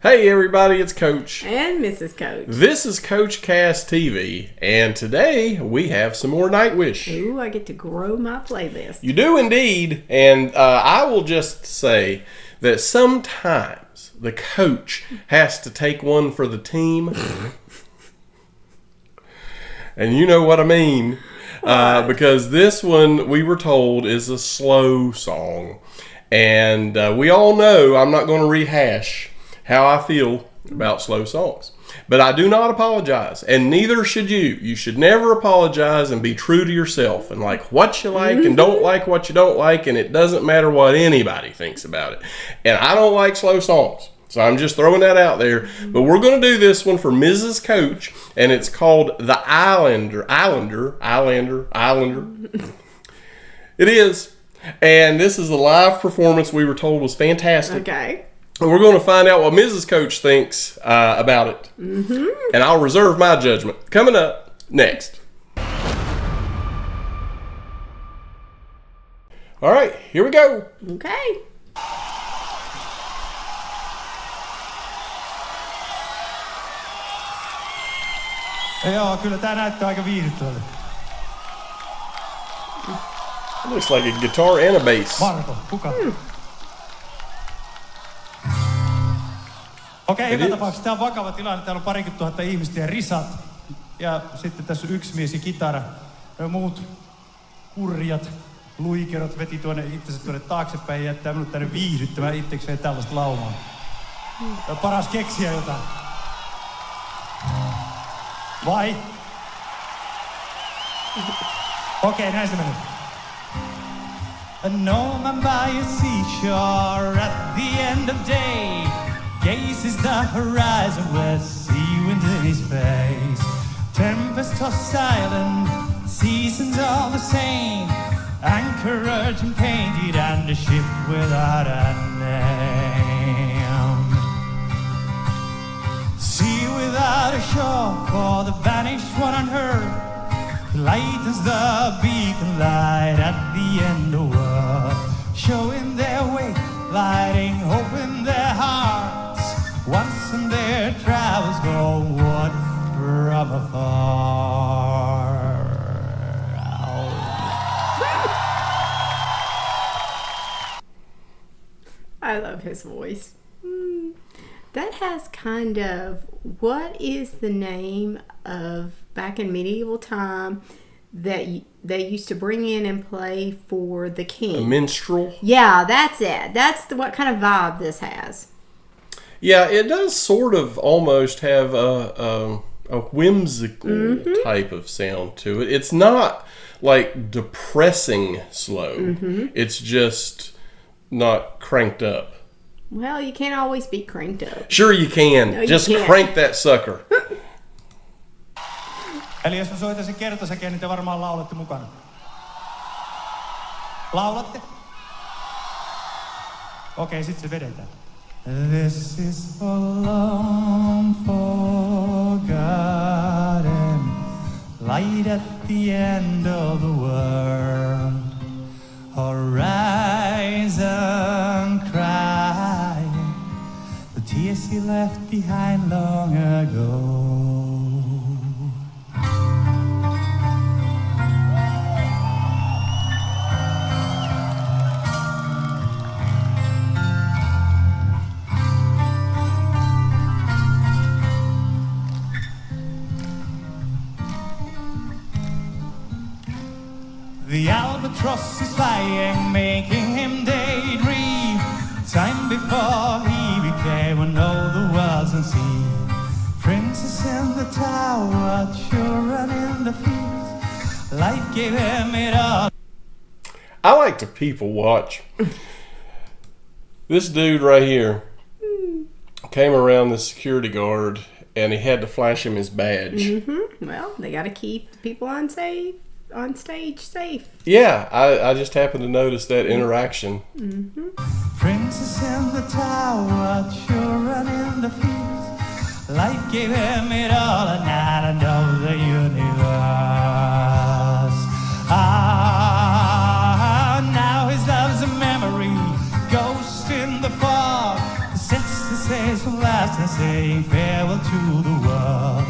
Hey everybody, it's Coach. And Mrs. Coach. This is Coach Cast TV, and today we have some more Nightwish. Ooh, I get to grow my playlist. You do indeed, and I will just say that sometimes the coach has to take one for the team. And you know what I mean. Because this one, we were told, is a slow song. And we all know I'm not going to rehash how I feel about slow songs. But I do not apologize, and neither should you. You should never apologize and be true to yourself and like what you like and don't like what you don't like, and it doesn't matter what anybody thinks about it. And I don't like slow songs, so I'm just throwing that out there. But we're going to do this one for Mrs. Coach, and it's called The Islander. It is. And this is a live performance we were told was fantastic. Okay. And we're going to find out what Mrs. Coach thinks about it. Mm-hmm. And I'll reserve my judgment. Coming up next. All right, here we go. Okay. Joo, kyllä tää näyttää aika viihdyttävältä. It looks like a guitar and a bass. Marko, kuka? Okei, joka tapauksessa tää on vakava tilanne. Täällä on 20 000 ihmistä ja risat. Ja sitten tässä on yksi mies ja kitara. Ja muut kurjat luikerot veti itsensä tuonne taaksepäin ja jättää minut tänne viihdyttämään itsekseen tällaista laumaa. Paras keksiä jotain. Vai? Okei, näin se menee. A gnomon by a seashore at the end of day gazes the horizon with sea wind in his face. Tempest tossed silent, seasons all the same. Anchorage and painted and a ship without a name. Sea without a shore for the vanished one unheard. Lightens the beacon light at the end of the world, showing their way, lighting hope in their hearts. Once in their travels go what from afar. I love his voice. That has kind of, what is the name of back in medieval time that they used to bring in and play for the king? A minstrel? Yeah, that's it. That's what kind of vibe this has. Yeah, it does sort of almost have a whimsical type of sound to it. It's not like depressing slow. It's just not cranked up. Well, you can't always be cranked up. Sure you can. No, you just can't. crank that sucker. Eli jos mä soitan sen kertosäkeen, niin te varmaan laulatte mukana. Laulatte? Okei, sit se vedetään. This is a long forgotten light at the end of the world. Horizon crying the tears he left behind long ago. The albatross is flying, making him daydream. Time before he became one of the worlds and sea. Princess in the tower, children in the fields. Life gave him it all. I like to people watch. This dude right here came around the security guard and he had to flash him his badge. Well, they got to keep the people on stage safe. Yeah, I just happened to notice that interaction. Princess in the tower, children in the fields. Life gave him it all, and I know the universe. Now his love's a memory, ghost in the fog. Sets the sails last and saying farewell to the world.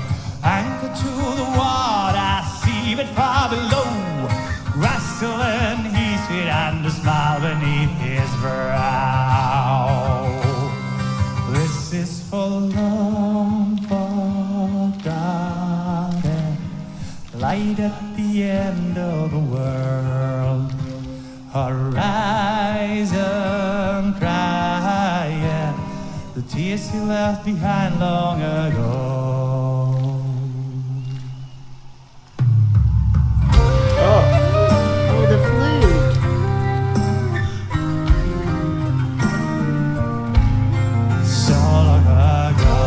Anchor to the water, see but far below. Wrestling his feet and a smile beneath his brow. This is for long forgotten, light at the end of the world. Horizon crying, the tears he left behind long ago. Oh, the flute. So long ago.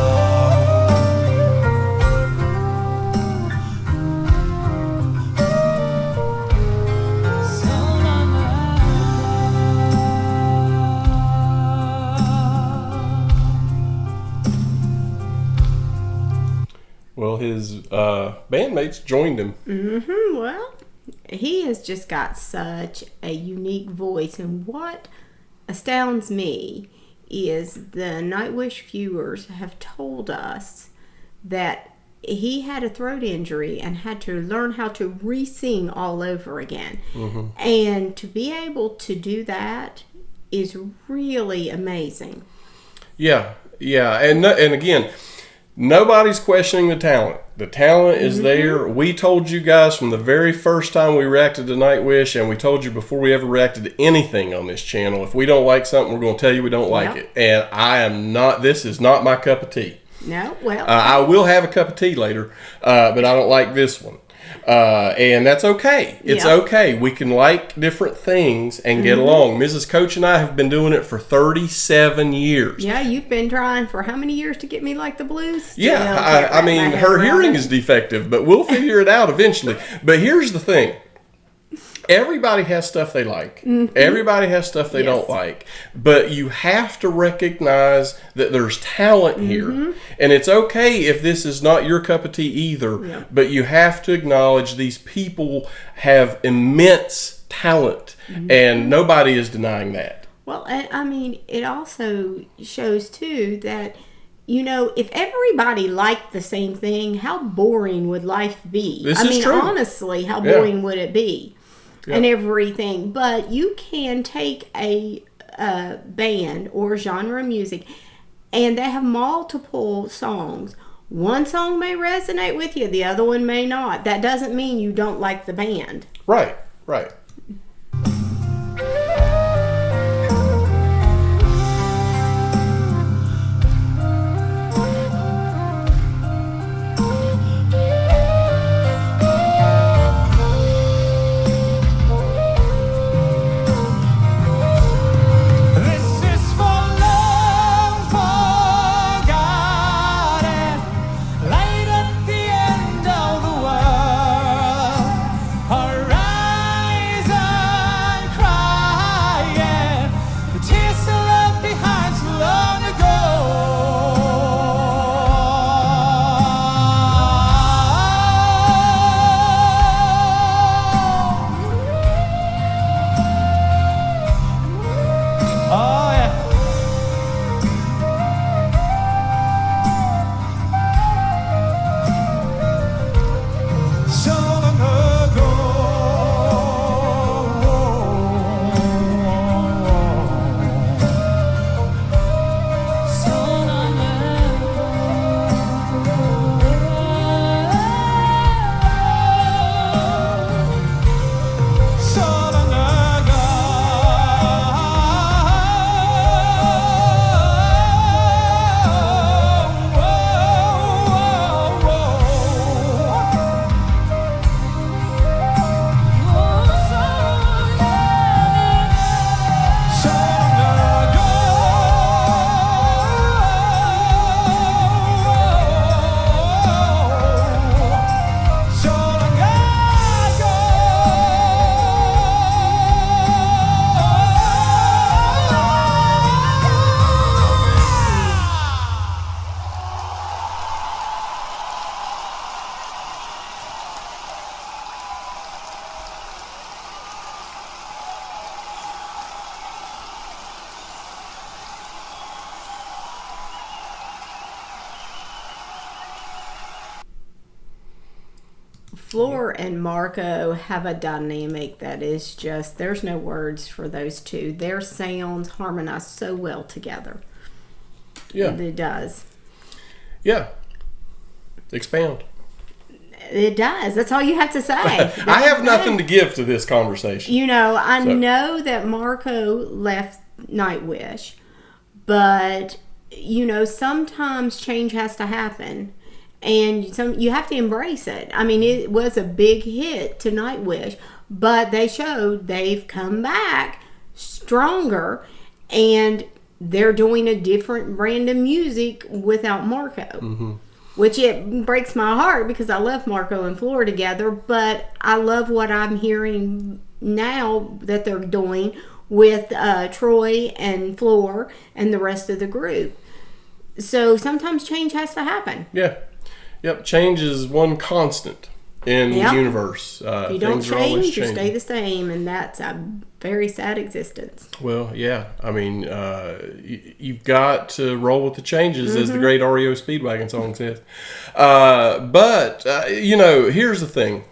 So long Well, his bandmates joined him. Well, he has just got such a unique voice, and what astounds me is the Nightwish viewers have told us that he had a throat injury and had to learn how to re-sing all over again. And to be able to do that is really amazing. Yeah, and again, nobody's questioning the talent. The talent is there. We told you guys from the very first time we reacted to Nightwish, and we told you before we ever reacted to anything on this channel, if we don't like something, we're going to tell you we don't like it. And this is not my cup of tea. No, well, I will have a cup of tea later, but I don't like this one. And that's okay. It's okay. We can like different things and get along. Mrs. Coach and I have been doing it for 37 years. Yeah, you've been trying for how many years to get me like the blues? Yeah, I mean, her hearing is defective, but we'll figure it out eventually. But here's the thing. Everybody has stuff they like. Everybody has stuff they don't like. But you have to recognize that there's talent here. And it's okay if this is not your cup of tea either. But you have to acknowledge these people have immense talent. And nobody is denying that. Well, I mean, it also shows, too, that, you know, if everybody liked the same thing, how boring would life be? This is true. Honestly, how boring would it be? And everything. But you can take a band or genre music, and they have multiple songs. One song may resonate with you, the other one may not. That doesn't mean you don't like the band. Right. Horizon Floor and Marko have a dynamic that is just, there's no words for those two. Their sounds harmonize so well together. Yeah. It does. Yeah. Expound. It does. That's all you have to say. I have nothing to give to this conversation. You know, I know that Marko left Nightwish, but, you know, sometimes change has to happen. And you have to embrace it. I mean, it was a big hit to Nightwish, but they showed they've come back stronger, and they're doing a different random music without Marko. Mm-hmm. Which it breaks my heart because I love Marko and Floor together, but I love what I'm hearing now that they're doing with Troy and Floor and the rest of the group. So sometimes change has to happen. Yeah. Yep, change is one constant in the universe. If you don't change, you stay the same, and that's a very sad existence. Well, yeah. I mean, you've got to roll with the changes, as the great REO Speedwagon song says. But you know, here's the thing.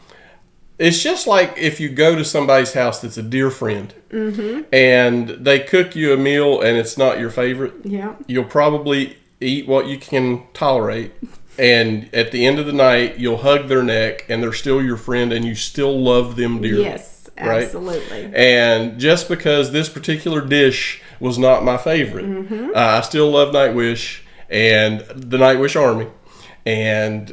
It's just like if you go to somebody's house that's a dear friend, and they cook you a meal and it's not your favorite. Yeah. You'll probably eat what you can tolerate. And at the end of the night, you'll hug their neck, and they're still your friend, and you still love them dearly. Yes, absolutely. Right? And just because this particular dish was not my favorite, I still love Nightwish and the Nightwish Army, and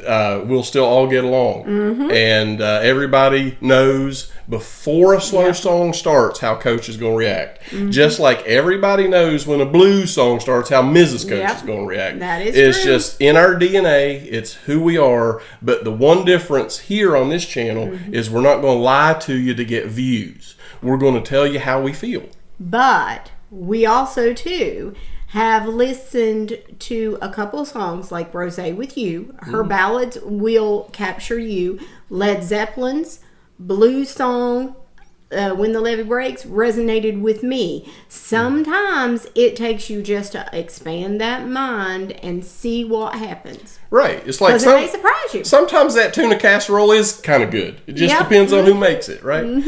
we'll still all get along. And everybody knows before a slow song starts how Coach is going to react. Just like everybody knows when a blues song starts how Mrs. Coach is going to react. That is It's true. just in our DNA. It's who we are. But the one difference here on this channel is we're not going to lie to you to get views. We're going to tell you how we feel. But we also, too, have listened to a couple songs like Rosé with You. Her ballads will capture you. Led Zeppelin's blues song, When the Levee Breaks, resonated with me. Sometimes it takes you just to expand that mind and see what happens. Right. It's like Because it may surprise you. sometimes that tuna casserole is kind of good. It just depends on who makes it, right?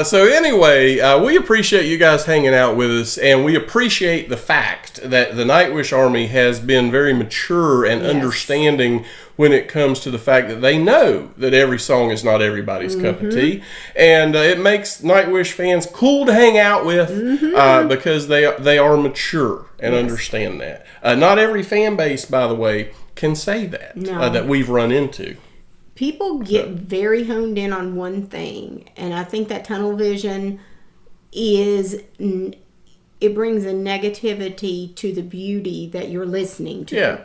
So anyway, we appreciate you guys hanging out with us, and we appreciate the fact that the Nightwish Army has been very mature and understanding when it comes to the fact that they know that every song is not everybody's cup of tea. And it makes Nightwish fans cool to hang out with because they are mature and understand that. Not every fan base, by the way, can say that, that we've run into. People get very honed in on one thing, and I think that tunnel vision it brings a negativity to the beauty that you're listening to. Yeah.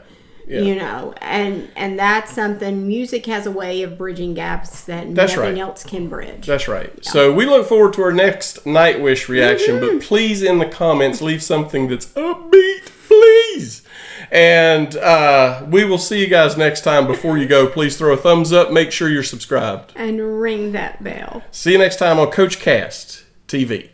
You know, and that's something, music has a way of bridging gaps that nothing else can bridge. That's right. Yeah. So we look forward to our next Nightwish reaction, but please in the comments leave something that's upbeat, please. And we will see you guys next time. Before you go, please throw a thumbs up, make sure you're subscribed. And ring that bell. See you next time on Coach Cast TV.